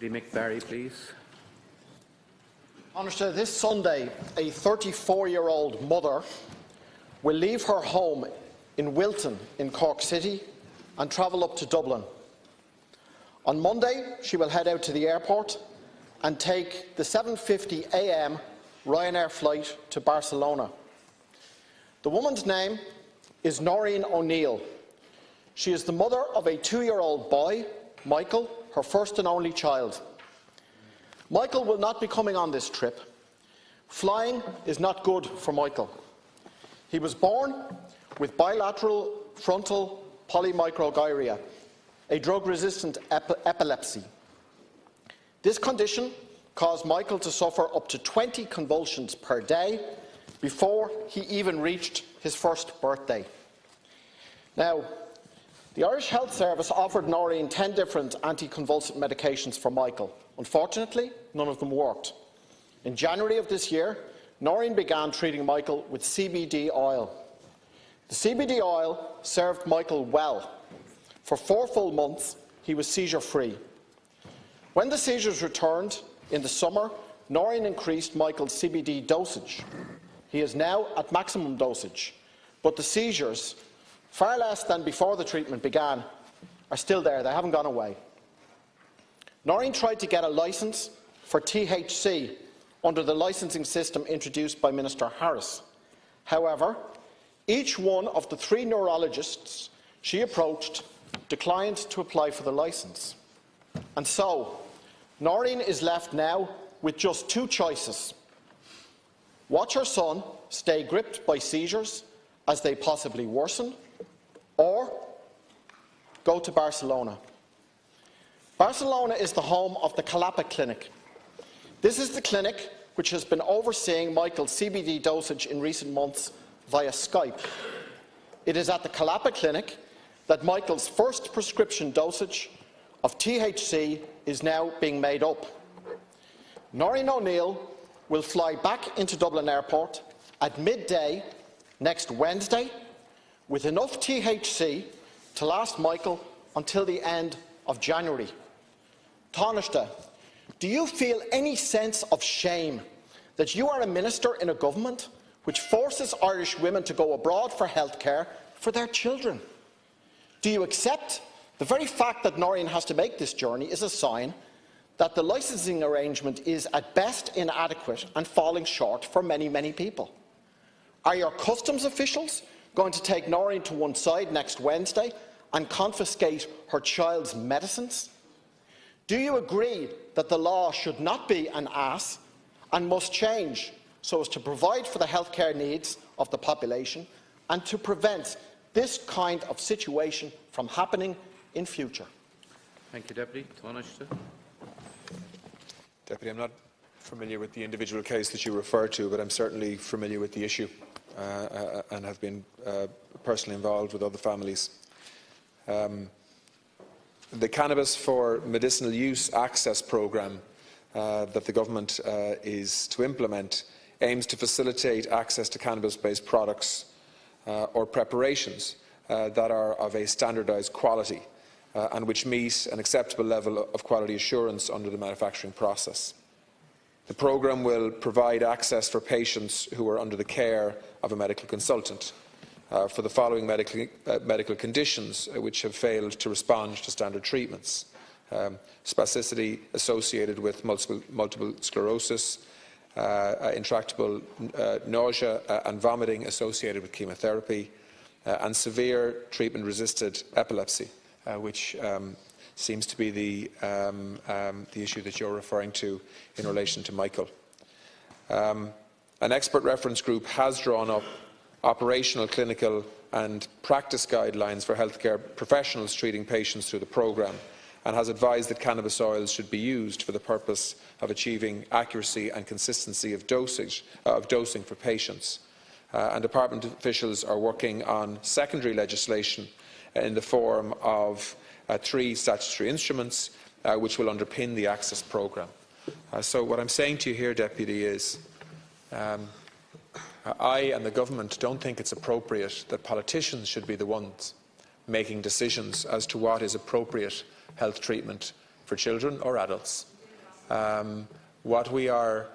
Mick, please. Honourable, this Sunday, a 34-year-old mother will leave her home in Wilton in Cork City and travel up to Dublin. On Monday, she will head out to the airport and take the 7:50 a.m. Ryanair flight to Barcelona. The woman's name is Noreen O'Neill. She is the mother of a 2-year-old boy, Michael, her first and only child. Michael will not be coming on this trip. Flying is not good for Michael. He was born with bilateral frontal polymicrogyria, a drug-resistant epilepsy. This condition caused Michael to suffer up to 20 convulsions per day before he even reached his first birthday. Now, the Irish Health Service offered Noreen 10 different anticonvulsant medications for Michael. Unfortunately, none of them worked. In January of this year, Noreen began treating Michael with CBD oil. The CBD oil served Michael well. For 4 full months, he was seizure-free. When the seizures returned in the summer, Noreen increased Michael's CBD dosage. He is now at maximum dosage, but the seizures, far less than before the treatment began, are still there. They haven't gone away. Noreen tried to get a licence for THC under the licensing system introduced by Minister Harris. However, each one of the 3 neurologists she approached declined to apply for the licence. And so, Noreen is left now with just 2 choices: watch her son stay gripped by seizures as they possibly worsen, or go to Barcelona. Barcelona is the home of the Calapa Clinic. This is the clinic which has been overseeing Michael's CBD dosage in recent months via Skype. It is at the Calapa Clinic that Michael's first prescription dosage of THC is now being made up. Noreen O'Neill will fly back into Dublin Airport at midday next Wednesday with enough THC to last Michael until the end of January. Taoiseach, do you feel any sense of shame that you are a minister in a government which forces Irish women to go abroad for healthcare for their children? Do you accept the very fact that Noreen has to make this journey is a sign that the licensing arrangement is at best inadequate and falling short for many, many people? Are your customs officials going to take Noreen to one side next Wednesday and confiscate her child's medicines? Do you agree that the law should not be an ass and must change so as to provide for the healthcare needs of the population and to prevent this kind of situation from happening in future? Thank you, Deputy. Taoiseach. Deputy, I'm not familiar with the individual case that you refer to, but I'm certainly familiar with the issue and have been personally involved with other families. The Cannabis for Medicinal Use Access Programme that the Government is to implement aims to facilitate access to cannabis-based products or preparations that are of a standardised quality and which meet an acceptable level of quality assurance under the manufacturing process. The programme will provide access for patients who are under the care of a medical consultant for the following medical conditions which have failed to respond to standard treatments: spasticity associated with multiple sclerosis, intractable nausea and vomiting associated with chemotherapy, and severe treatment-resisted epilepsy, which seems to be the issue that you're referring to in relation to Michael. An expert reference group has drawn up operational, clinical and practice guidelines for healthcare professionals treating patients through the programme, and has advised that cannabis oils should be used for the purpose of achieving accuracy and consistency of dosing for patients. And Department officials are working on secondary legislation in the form of 3 statutory instruments which will underpin the access programme. So what I'm saying to you here, Deputy, is I and the Government don't think it's appropriate that politicians should be the ones making decisions as to what is appropriate health treatment for children or adults. What we are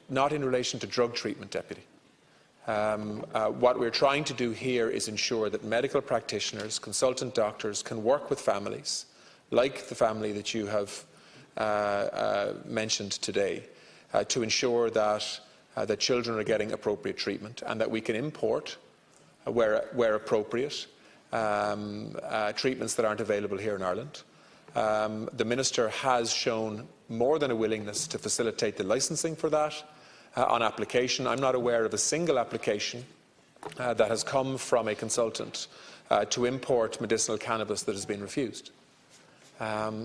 not in relation to drug treatment, Deputy. What we're trying to do here is ensure that medical practitioners, consultant doctors can work with families, like the family that you have mentioned today, to ensure that that children are getting appropriate treatment, and that we can import, where appropriate, treatments that aren't available here in Ireland. The Minister has shown more than a willingness to facilitate the licensing for that on application. I'm not aware of a single application that has come from a consultant to import medicinal cannabis that has been refused.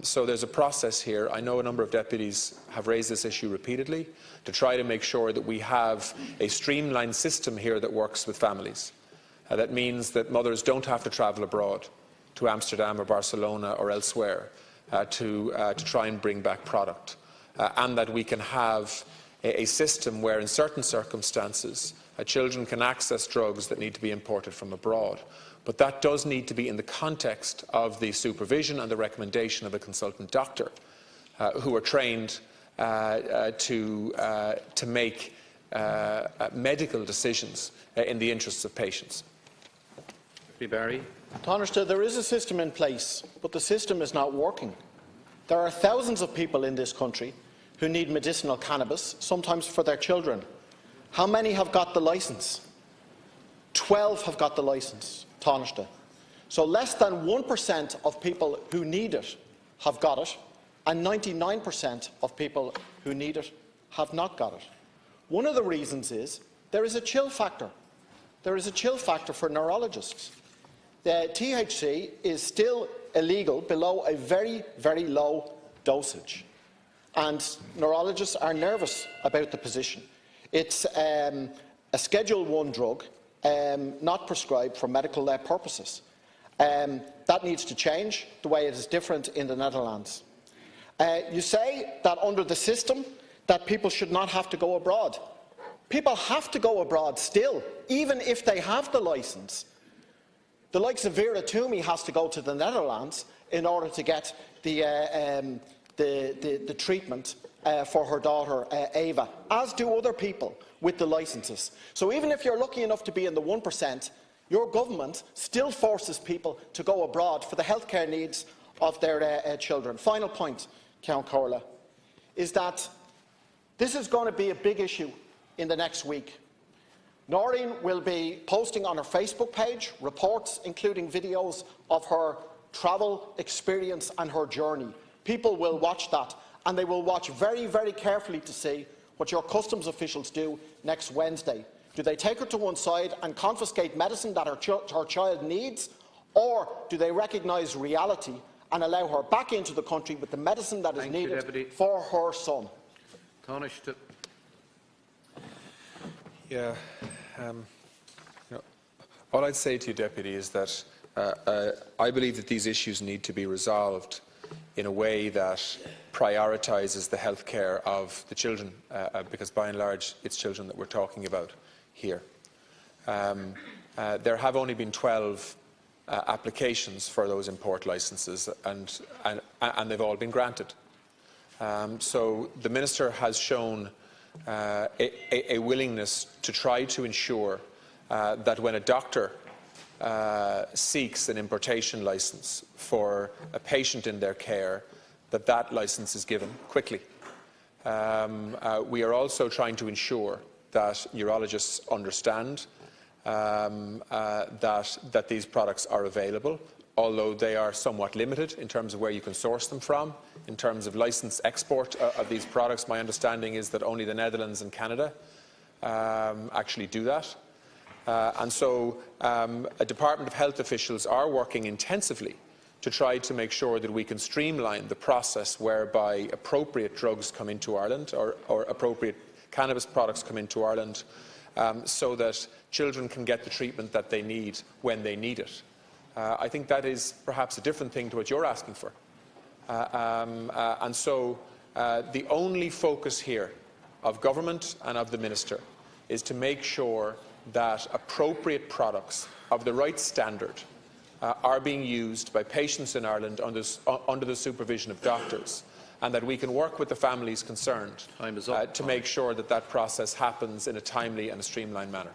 So there's a process here. I know a number of deputies have raised this issue repeatedly to try to make sure that we have a streamlined system here that works with families. That means that mothers don't have to travel abroad to Amsterdam or Barcelona or elsewhere to try and bring back product, and that we can have a system where in certain circumstances children can access drugs that need to be imported from abroad. But that does need to be in the context of the supervision and the recommendation of a consultant doctor who are trained to make medical decisions in the interests of patients. Barry. Tánaiste, there is a system in place, but the system is not working. There are thousands of people in this country who need medicinal cannabis, sometimes for their children. How many have got the licence? 12 have got the licence, Tánaiste. So less than 1% of people who need it have got it, and 99% of people who need it have not got it. One of the reasons is there is a chill factor. There is a chill factor for neurologists. The THC is still illegal below a very, very low dosage, and neurologists are nervous about the position. It's a Schedule 1 drug, not prescribed for medical purposes. That needs to change the way it is different in the Netherlands. You say that under the system that people should not have to go abroad. People have to go abroad still, even if they have the licence. The likes of Vera Toomey has to go to the Netherlands in order to get the treatment for her daughter Ava, as do other people with the licences. So even if you're lucky enough to be in the 1%, your government still forces people to go abroad for the healthcare needs of their children. Final point, Count Corla, is that this is going to be a big issue in the next week. Noreen will be posting on her Facebook page reports, including videos of her travel experience and her journey. People will watch that, and they will watch very, very carefully to see what your customs officials do next Wednesday. Do they take her to one side and confiscate medicine that her child needs, or do they recognise reality and allow her back into the country with the medicine that is needed for her son? Tánaiste. Yeah. All I'd say to you, Deputy, is that I believe that these issues need to be resolved in a way that prioritises the health care of the children, because by and large it's children that we're talking about here. There have only been 12 applications for those import licences, and they've all been granted. So the Minister has shown a willingness to try to ensure that when a doctor seeks an importation licence for a patient in their care, that licence is given quickly. We are also trying to ensure that neurologists understand that these products are available, although they are somewhat limited in terms of where you can source them from. In terms of licensed export of these products, my understanding is that only the Netherlands and Canada actually do that. And so Department of Health officials are working intensively to try to make sure that we can streamline the process whereby appropriate drugs come into Ireland, or appropriate cannabis products come into Ireland, so that children can get the treatment that they need when they need it. I think that is perhaps a different thing to what you're asking for. And so the only focus here of government and of the Minister is to make sure that appropriate products of the right standard are being used by patients in Ireland under the supervision of doctors, and that we can work with the families concerned Time is up. to make sure that that process happens in a timely and a streamlined manner.